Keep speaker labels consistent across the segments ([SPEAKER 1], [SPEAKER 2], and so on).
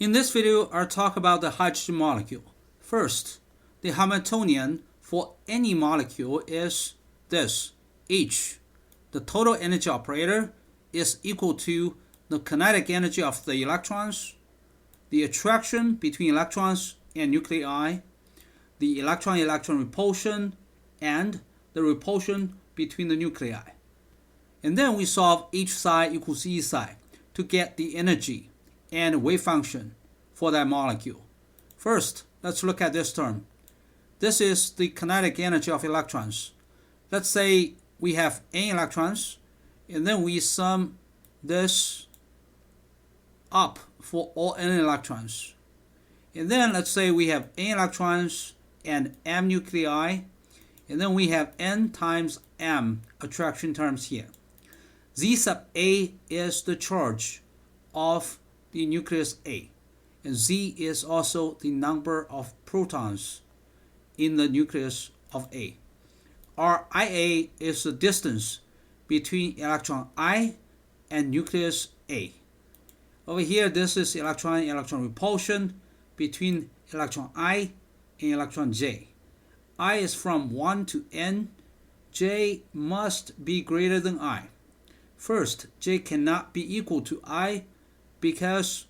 [SPEAKER 1] In this video, I'll talk about the hydrogen molecule. First, the Hamiltonian for any molecule is this, H. The total energy operator is equal to the kinetic energy of the electrons, the attraction between electrons and nuclei, the electron-electron repulsion, and the repulsion between the nuclei. And then we solve H psi equals E psi to get the energy and wave function for that molecule. First, let's look at this term. This is the kinetic energy of electrons. Let's say we have n electrons, and then we sum this up for all n electrons. And then let's say we have n electrons and m nuclei, and then we have n times m attraction terms here. Z sub A is the charge of the nucleus A, and Z is also the number of protons in the nucleus of A. Our IA is the distance between electron I and nucleus A. Over here, this is electron-electron repulsion between electron I and electron J. I is from 1 to n. J must be greater than I. First, J cannot be equal to I because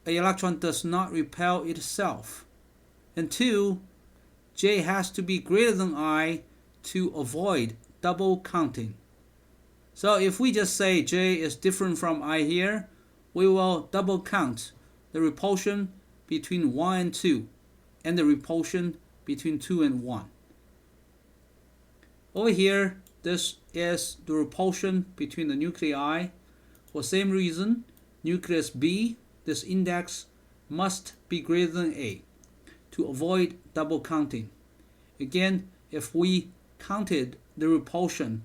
[SPEAKER 1] an electron does not repel itself. And 2, J has to be greater than I to avoid double counting. So if we just say J is different from I here, we will double count the repulsion between 1 and 2 and the repulsion between 2 and 1. Over here, this is the repulsion between the nuclei. For the same reason, nucleus B, this index, must be greater than A to avoid double counting. Again, if we counted the repulsion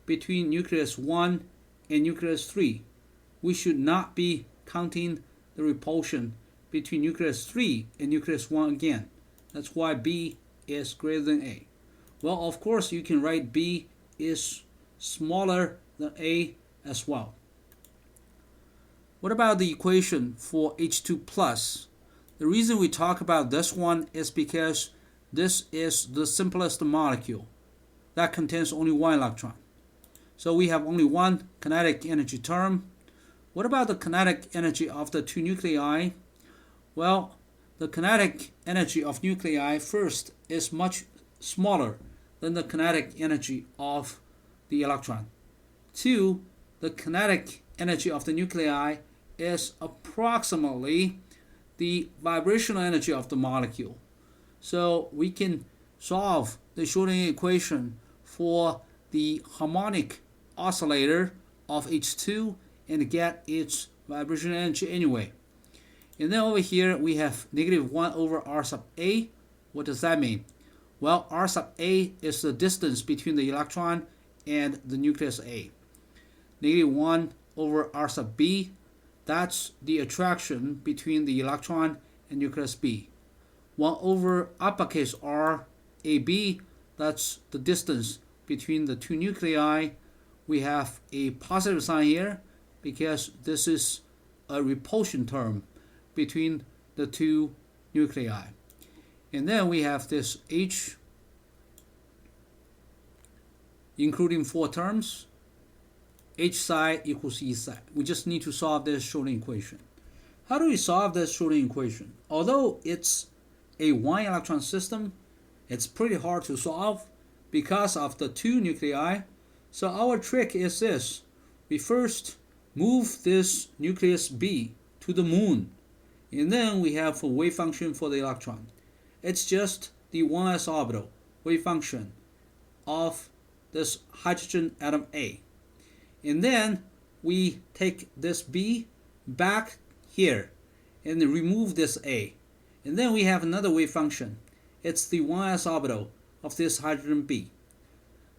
[SPEAKER 1] between nucleus 1 and nucleus 3, we should not be counting the repulsion between nucleus 3 and nucleus 1 again. That's why B is greater than A. Well, of course, you can write B is smaller than A as well. What about the equation for H2 plus? The reason we talk about this one is because this is the simplest molecule that contains only one electron. So we have only one kinetic energy term. What about the kinetic energy of the two nuclei? Well, the kinetic energy of nuclei first is much smaller than the kinetic energy of the electron. 2, the kinetic energy of the nuclei is approximately the vibrational energy of the molecule. So we can solve the Schrödinger equation for the harmonic oscillator of H2 and get its vibrational energy anyway. And then over here we have negative 1 over R sub A. What does that mean? Well, R sub A is the distance between the electron and the nucleus A. Negative 1 over R sub B, that's the attraction between the electron and nucleus B. 1 over uppercase R AB, that's the distance between the two nuclei. We have a positive sign here because this is a repulsion term between the two nuclei. And then we have this H, including 4 terms. H psi equals E psi. We just need to solve this Schrödinger equation. How do we solve this Schrödinger equation? Although it's a one electron system, it's pretty hard to solve because of the two nuclei. So our trick is this. We first move this nucleus B to the moon, and then we have a wave function for the electron. It's just the 1s orbital wave function of this hydrogen atom A. And then we take this B back here and remove this A. And then we have another wave function. It's the 1s orbital of this hydrogen B.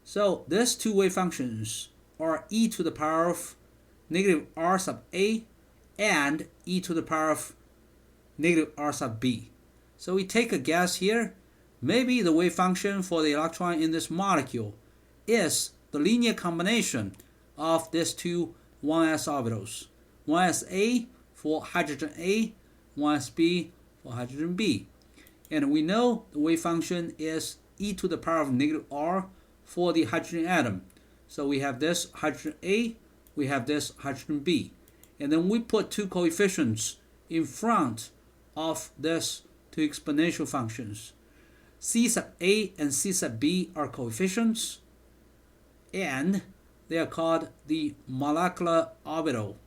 [SPEAKER 1] So these two wave functions are e to the power of negative R sub A and e to the power of negative R sub B. So we take a guess here. Maybe the wave function for the electron in this molecule is the linear combination of these two 1s orbitals. 1s A for hydrogen A, 1sb for hydrogen B. And we know the wave function is e to the power of negative r for the hydrogen atom. So we have this hydrogen A, we have this hydrogen B. And then we put two coefficients in front of this two exponential functions. C sub A and C sub B are coefficients, and they are called the molecular orbital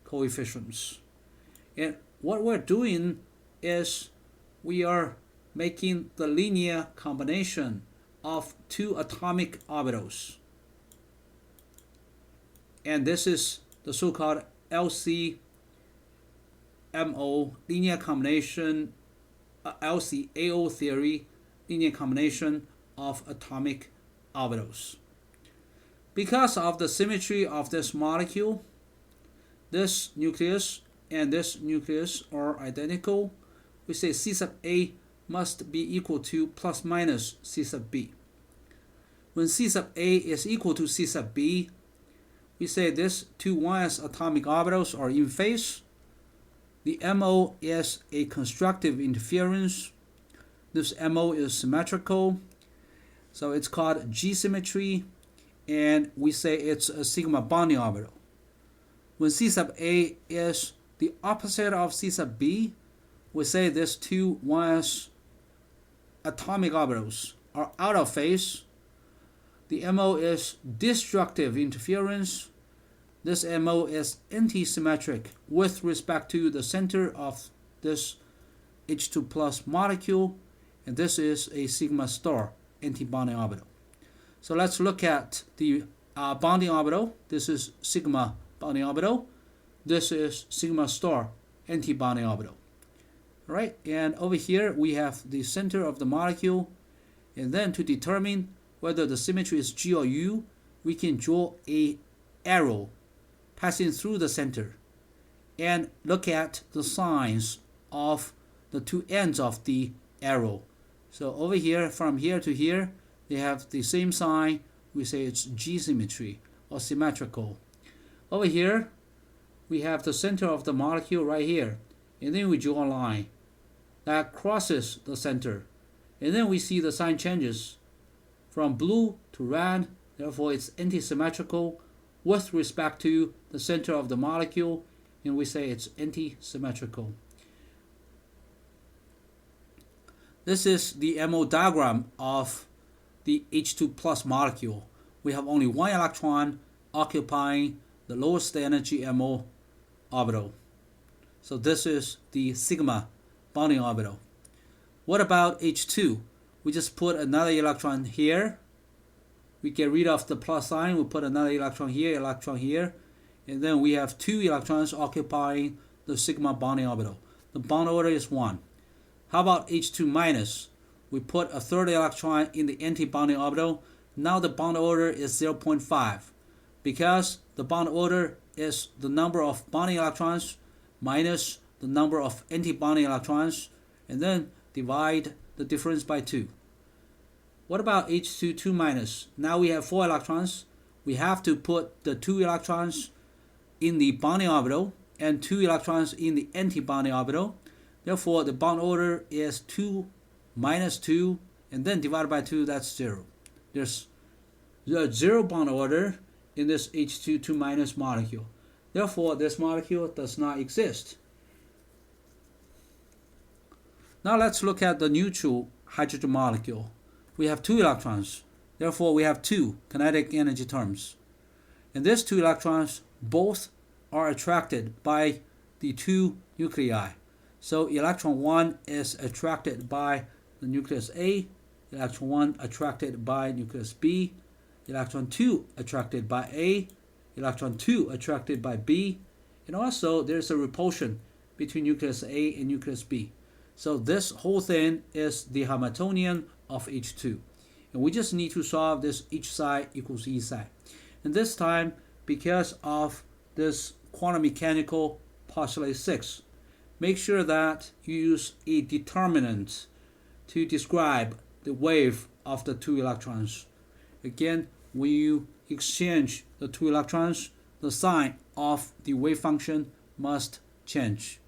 [SPEAKER 1] coefficients. And what we're doing is we are making the linear combination of two atomic orbitals. And this is the so-called LCMO, linear combination, LCAO theory, linear combination of atomic orbitals. Because of the symmetry of this molecule, this nucleus and this nucleus are identical. We say C sub A must be equal to plus minus C sub B. When C sub A is equal to C sub B, we say these two 1s atomic orbitals are in phase. The MO is a constructive interference. This MO is symmetrical, so it's called G symmetry, and we say it's a sigma bonding orbital. When C sub A is the opposite of C sub B, we say these two 1s atomic orbitals are out of phase. The MO is destructive interference. This MO is anti-symmetric with respect to the center of this H2 plus molecule, and this is a sigma star anti-bonding orbital. So let's look at the bonding orbital. This is sigma bonding orbital. This is sigma star anti-bonding orbital. All right, and over here we have the center of the molecule, and then to determine whether the symmetry is G or U, we can draw a arrow passing through the center and look at the signs of the two ends of the arrow. So over here, from here to here, they have the same sign. We say it's G symmetry or symmetrical. Over here, we have the center of the molecule right here, and then we draw a line that crosses the center, and then we see the sign changes from blue to red. Therefore, it's anti-symmetrical with respect to the center of the molecule, and we say it's anti-symmetrical. This is the MO diagram of the H2 plus molecule. We have only one electron occupying the lowest energy MO orbital. So this is the sigma bonding orbital. What about H2? We just put another electron here. We get rid of the plus sign. We put another electron here, and then we have two electrons occupying the sigma bonding orbital. The bond order is 1. How about H2 minus? We put a third electron in the anti-bonding orbital. Now the bond order is 0.5, because the bond order is the number of bonding electrons minus the number of anti-bonding electrons, and then divide the difference by 2. What about H2 2 minus? Now we have 4 electrons. We have to put the 2 electrons in the bonding orbital and 2 electrons in the anti-bonding orbital. Therefore, the bond order is 2 minus 2, and then divided by 2, that's 0. There's a 0 bond order in this H2 2 minus molecule. Therefore, this molecule does not exist. Now let's look at the neutral hydrogen molecule. We have 2 electrons. Therefore, we have 2 kinetic energy terms. And these 2 electrons both are attracted by the 2 nuclei. So electron 1 is attracted by the nucleus A, electron 1 attracted by nucleus B, electron 2 attracted by A, electron 2 attracted by B, and also there's a repulsion between nucleus A and nucleus B. So this whole thing is the Hamiltonian of H2. And we just need to solve this H psi equals E psi. And this time, because of this quantum mechanical postulate 6, make sure that you use a determinant to describe the wave of the 2 electrons. Again, when you exchange the 2 electrons, the sign of the wave function must change.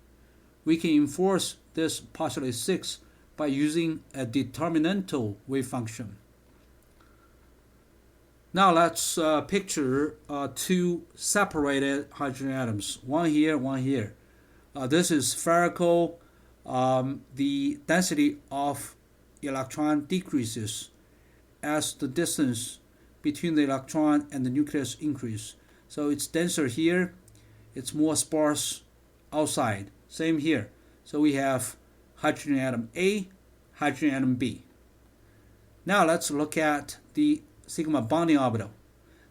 [SPEAKER 1] we can enforce this postulate 6 by using a determinantal wave function. Now let's picture two separated hydrogen atoms, one here, one here. This is spherical. The density of electron decreases as the distance between the electron and the nucleus increases. So it's denser here, it's more sparse outside. Same here. So we have hydrogen atom A, hydrogen atom B. Now let's look at the sigma bonding orbital.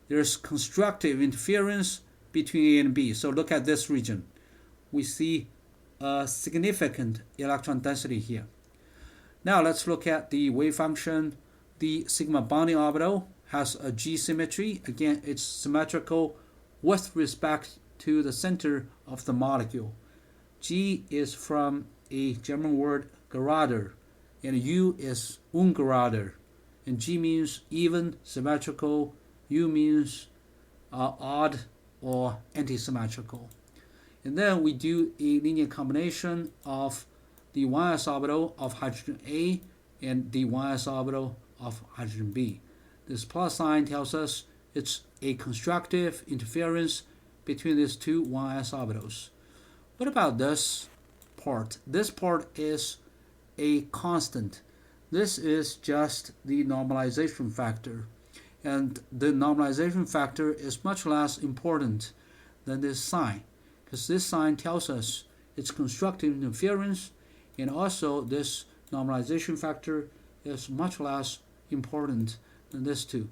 [SPEAKER 1] There's constructive interference between A and B. So look at this region. We see a significant electron density here. Now let's look at the wave function. The sigma bonding orbital has a G symmetry. Again, it's symmetrical with respect to the center of the molecule. G is from a German word Gerade, and U is ungerade. And G means even, symmetrical. U means odd or anti-symmetrical. And then we do a linear combination of the 1s orbital of hydrogen A and the 1s orbital of hydrogen B. This plus sign tells us it's a constructive interference between these two 1s orbitals. What about this part? This part is a constant. This is just the normalization factor. And the normalization factor is much less important than this sign, because this sign tells us it's constructive interference, and also this normalization factor is much less important than this two.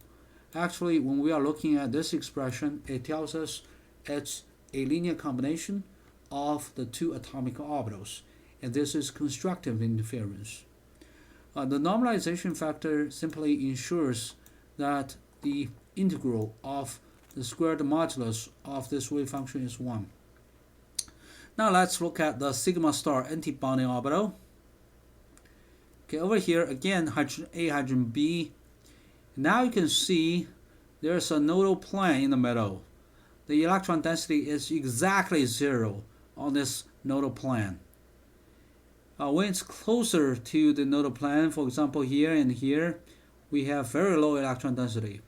[SPEAKER 1] Actually, when we are looking at this expression, it tells us it's a linear combination of the two atomic orbitals, and this is constructive interference. The normalization factor simply ensures that the integral of the squared modulus of this wave function is 1. Now let's look at the sigma star antibonding orbital. Okay, over here again, hydrogen A, hydrogen B. Now you can see there's a nodal plane in the middle. The electron density is exactly 0 on this nodal plane. When it's closer to the nodal plane, for example here and here, we have very low electron density.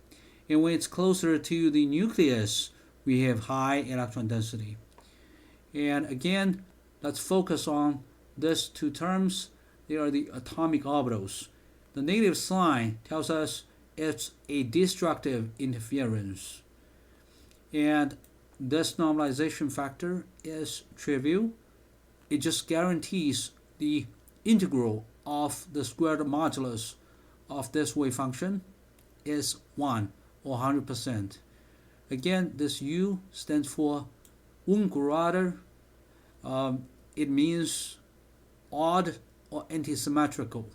[SPEAKER 1] And when it's closer to the nucleus, we have high electron density. And again, let's focus on these two terms. They are the atomic orbitals. The negative sign tells us it's a destructive interference. And this normalization factor is trivial. It just guarantees the integral of the squared modulus of this wave function is 1 or 100%. Again, this U stands for ungerade. It means odd or anti-symmetrical.